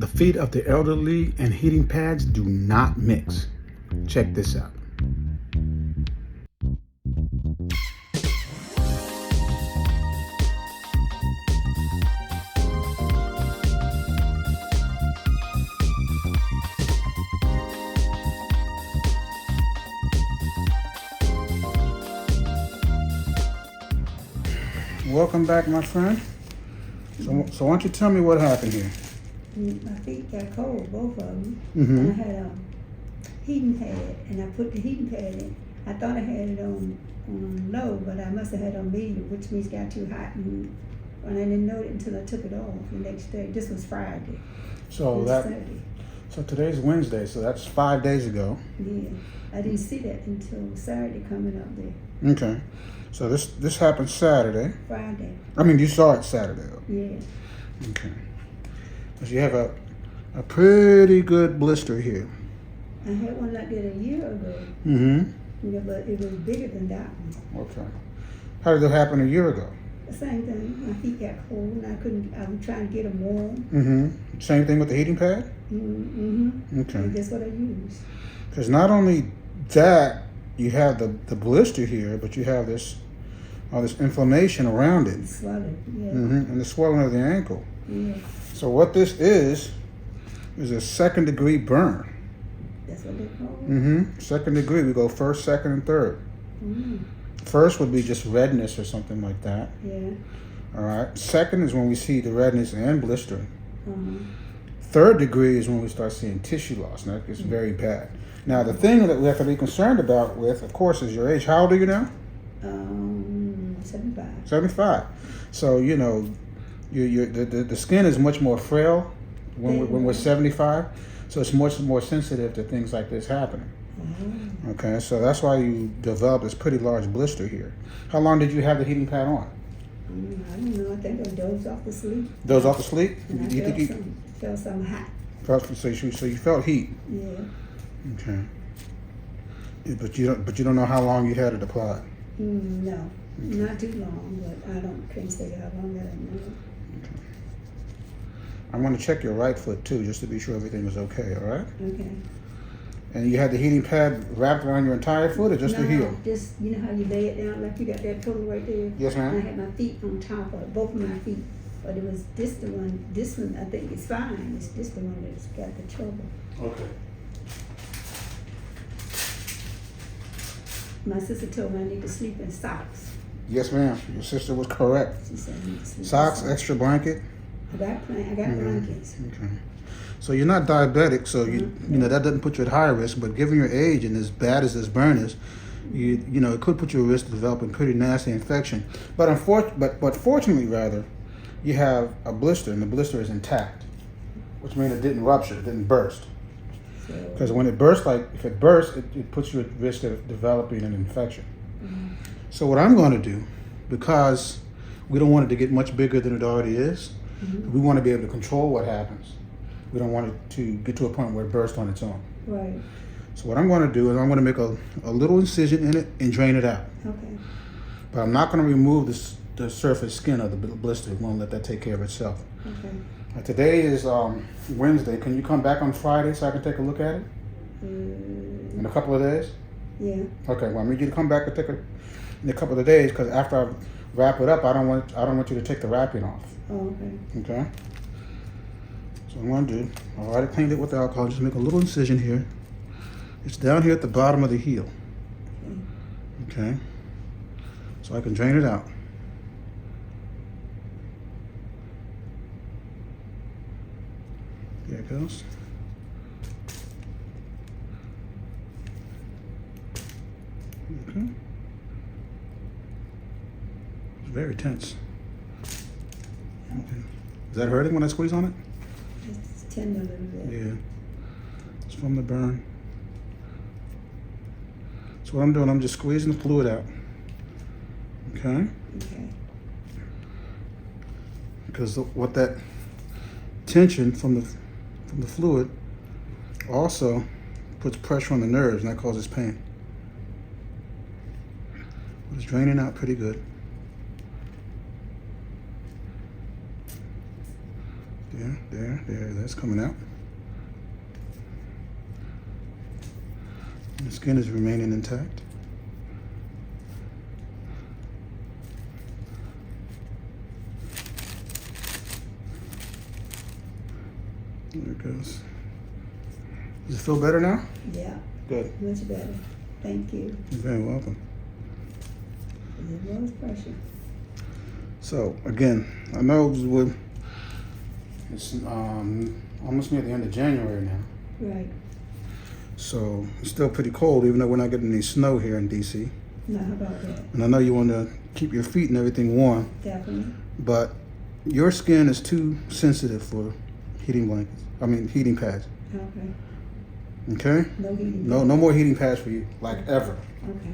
The feet of the elderly and heating pads do not mix. Check this out. Welcome back, my friend. So why don't you tell me what happened here? My feet got cold, both of them. Mm-hmm. And I had a heating pad, and I put the heating pad in. I thought I had it on low, but I must have had it on medium, which means it got too hot. And I didn't know it until I took it off the next day. This was Friday. So Saturday. So today's Wednesday, so that's 5 days ago. Yeah, I didn't see that until Saturday coming up there. Okay. So this happened Saturday. Friday. I mean, you saw it Saturday, though. Yeah. Okay. So you have a pretty good blister here. I had one like that a year ago. Mm-hmm. Yeah, but it was bigger than that one. Okay. How did it happen a year ago? The same thing. My feet got cold, and I was trying to get them warm. Mm-hmm. Same thing with the heating pad? Mm-hmm. Okay. And that's what I use. Because not only that, you have the blister here, but you have all this inflammation around it. Swelling, yeah. Mm-hmm. And the swelling of the ankle. Yeah. So what this is a second-degree burn. That's what they call it? Mm-hmm. Second degree. We go first, second, and third. Mm. First would be just redness or something like that. Yeah. All right. Second is when we see the redness and blistering. Uh-huh. Third degree is when we start seeing tissue loss. Now, it's very bad. Now, the thing that we have to be concerned about with, of course, is your age. How old are you now? 75. 75. So, you know, the skin is much more frail when we're 75. So it's much more sensitive to things like this happening. Uh-huh. Okay, so that's why you developed this pretty large blister here. How long did you have the heating pad on? I don't know. I think I dozed off to sleep. Dozed off to sleep? And I felt something hot. So you felt heat? Yeah. Okay. But you don't know how long you had it applied? No. Okay. Not too long, but I can't say how long I don't know. Okay. I'm going to check your right foot too, just to be sure everything was okay, all right? Okay. And you had the heating pad wrapped around your entire foot or just the heel? Just, you know how you lay it down like you got that pillow right there? Yes, ma'am. I had my feet on top of it, both of my feet. But it was this one I think is fine. It's this the one that's got the trouble. Okay. My sister told me I need to sleep in socks. Yes, ma'am. Your sister was correct. She said I need to sleep Socks, in extra blanket. I got blankets. Okay. So you're not diabetic, so you know that doesn't put you at high risk. But given your age and as bad as this burn is, you know it could put you at risk of developing pretty nasty infection. But fortunately, rather, you have a blister, and the blister is intact, which means it didn't rupture, it didn't burst. Because when it bursts, if it bursts, it puts you at risk of developing an infection. Mm-hmm. So what I'm going to do, because we don't want it to get much bigger than it already is, we want to be able to control what happens. We don't want it to get to a point where it bursts on its own. Right. So what I'm going to do is I'm going to make a little incision in it and drain it out. Okay. But I'm not going to remove the surface skin of the blister. I'm going to let that take care of itself. Okay. Today is Wednesday. Can you come back on Friday so I can take a look at it? In a couple of days? Yeah. Okay. Well, I need you to come back and take in a couple of days because after I wrap it up, I don't want you to take the wrapping off. Oh, okay. Okay. So I'm going to do, I already cleaned it with alcohol. Just make a little incision here. It's down here at the bottom of the heel. Okay. So I can drain it out. There it goes. Okay. It's very tense. Okay. Is that hurting when I squeeze on it? It's tender a little bit. Yeah. It's from the burn. So what I'm doing, I'm just squeezing the fluid out. Okay? Okay. Because what that tension from the fluid also puts pressure on the nerves, and that causes pain. But it's draining out pretty good. There, that's coming out. The skin is remaining intact. There it goes. Does it feel better now? Yeah, Good. much better. Thank you. You're very welcome. It was pressure. So again, I know it's almost near the end of January now. Right. So it's still pretty cold, even though we're not getting any snow here in DC. Now, how about that? And I know you want to keep your feet and everything warm, Definitely. but your skin is too sensitive for heating pads. Okay. Okay? No heating. No more heating pads for you, like ever. Okay.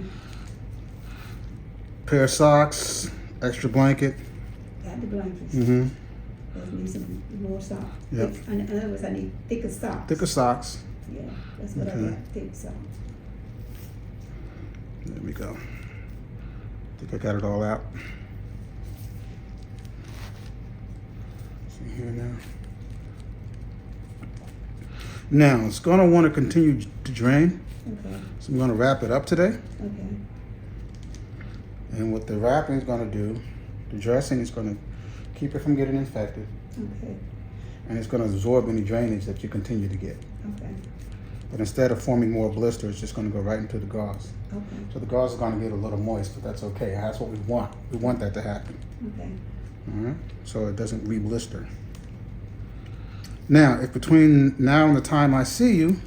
Pair of socks, extra blanket. Got the blankets. Mm-hmm. Let's need some more socks. Yep. In other words, I need thicker socks. Thicker socks. Yeah, that's what I Okay. got. Thick socks. There we go. I think I got it all out. See here now. Now it's gonna want to continue to drain, Okay. so I'm gonna wrap it up today. Okay. And what the wrapping is gonna do, the dressing is gonna keep it from getting infected, Okay. and it's gonna absorb any drainage that you continue to get. Okay. But instead of forming more blisters, it's just gonna go right into the gauze. Okay. So the gauze is gonna get a little moist, but that's okay. That's what we want. We want that to happen. Okay. All right, so it doesn't re-blister. Now, if between now and the time I see you,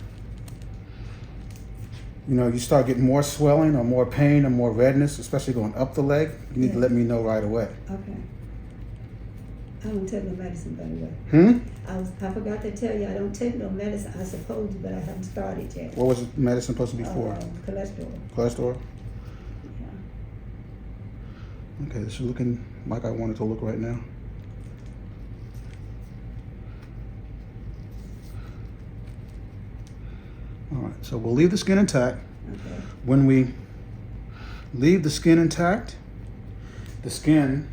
you start getting more swelling or more pain or more redness, especially going up the leg, you need to Yeah. let me know right away. Okay. I don't take no medicine, by the way. I forgot to tell you, I don't take no medicine. I supposed to, but I haven't started yet. What was the medicine supposed to be for? Cholesterol. Cholesterol? Yeah. Okay, this is looking like I want it to look right now. All right, so we'll leave the skin intact. Okay. When we leave the skin intact, the skin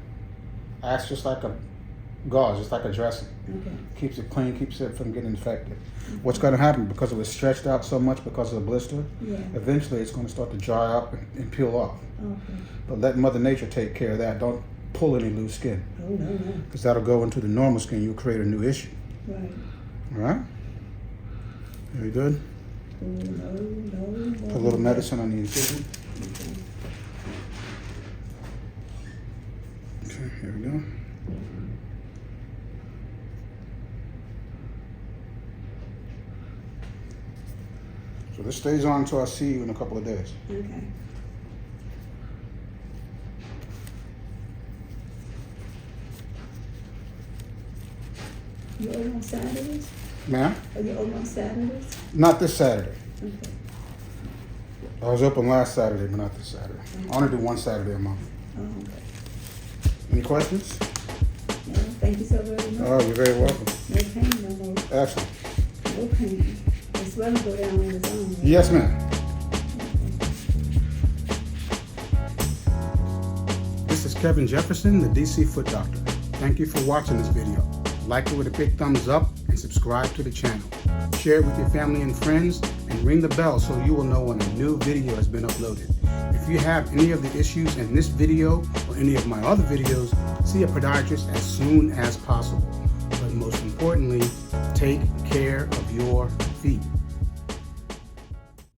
acts just like a gauze, just like a dressing. Okay. Keeps it clean, keeps it from getting infected. What's going to happen, because it was stretched out so much because of the blister, Yeah. eventually it's going to start to dry up and peel off. Okay. But let Mother Nature take care of that. Don't pull any loose skin, Oh, no. because that'll go into the normal skin. You'll create a new issue. Right. All right? Very good. Oh, no. Put a little medicine on the incision. Okay, here we go. So this stays on until I see you in a couple of days. Okay. You open on Saturdays? Ma'am? Are you open on Saturdays? Not this Saturday. Okay. I was open last Saturday, but not this Saturday. I only do one Saturday a month. Oh, okay. Any questions? No, thank you so very much. Oh, you're very welcome. No pain no more. Excellent. No pain. The swelling go down on its own. Right? Yes, ma'am. This is Kevin Jefferson, the DC Foot Doctor. Thank you for watching this video. Like it with a big thumbs up and subscribe to the channel. Share it with your family and friends and ring the bell so you will know when a new video has been uploaded. If you have any of the issues in this video or any of my other videos, see a podiatrist as soon as possible. But most importantly, take care of your feet.